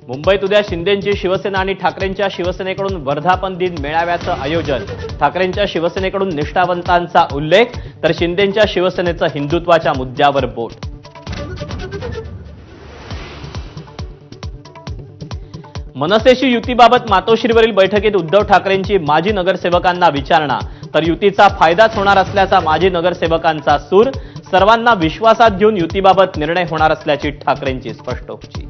मुंबईत उद्या शिंदेंची शिवसेना आणि ठाकरेंच्या शिवसेनेकडून वर्धापन दिन मेळाव्याचं आयोजन। ठाकरेंच्या शिवसेनेकडून निष्ठावंतांचा उल्लेख तर शिंदेंच्या शिवसेनेचं हिंदुत्वाच्या मुद्द्यावर बोट। मनसेशी युतीबाबत मातोश्रीवरील बैठकीत उद्धव ठाकरेंची माजी नगरसेवकांना विचारणा तर युतीचा फायदाच होणार असल्याचा माजी नगरसेवकांचा सूर। सर्वांना विश्वासात घेऊन युतीबाबत निर्णय होणार असल्याची ठाकरेंची स्पष्टोक्ती।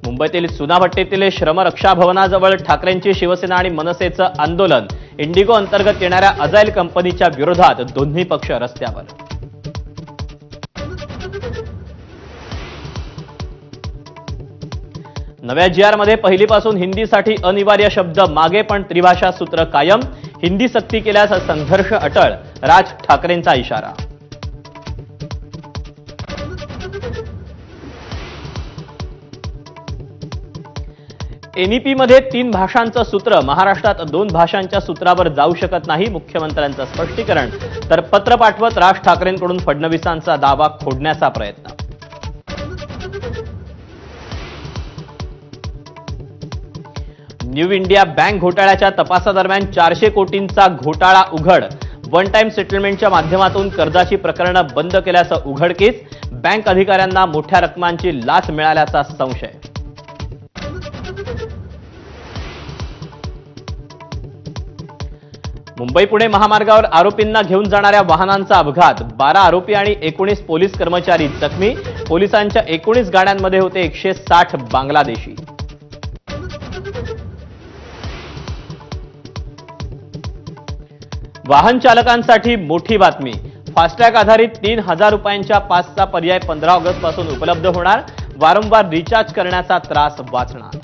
मुंबईतील सुनाभट्टीतील श्रमरक्षा भवनाजवळ ठाकरेंची शिवसेना आणि मनसेचं आंदोलन। इंडिगो अंतर्गत येणाऱ्या अजाईल कंपनीच्या विरोधात दोन्ही पक्ष रस्त्यावर। नव्या GR मध्ये पहिलीपासून हिंदीसाठी अनिवार्य शब्द मागे पण त्रिभाषा सूत्र कायम। हिंदी सक्ती केल्यास संघर्ष अटळ, राज ठाकरेंचा इशारा। NEP मध्ये 3 भाषांचं सूत्र, महाराष्ट्रात 2 भाषांच्या सूत्रावर जाऊ शकत नाही, मुख्यमंत्र्यांचं स्पष्टीकरण। तर पत्र पाठवत राज ठाकरेंकडून फडणवीसांचा दावा खोडण्याचा प्रयत्न। न्यू इंडिया बँक घोटाळ्याच्या तपासादरम्यान 400 कोटींचा घोटाळा उघड। वन टाइम सेटलमेंटच्या माध्यमातून कर्जाची प्रकरणं बंद केल्याचं उघडकीस। बँक अधिकाऱ्यांना मोठ्या रकमांची लाच मिळाल्याचा संशय। मुंबई पुणे महामार्गावर आरोपींना घेऊन जाणाऱ्या वाहनांचा अपघात। 12 आरोपी आणि 19 पोलीस कर्मचारी जखमी। पोलिसांच्या 19 गाड्यांमध्ये होते 160 बांगलादेशी। वाहन चालकांसाठी मोठी बातमी। फास्टॅग आधारित 3000 रुपयांच्या पासचा पर्याय 15 ऑगस्ट पासून उपलब्ध होणार। वारंवार रिचार्ज करण्याचा त्रास वाचणार।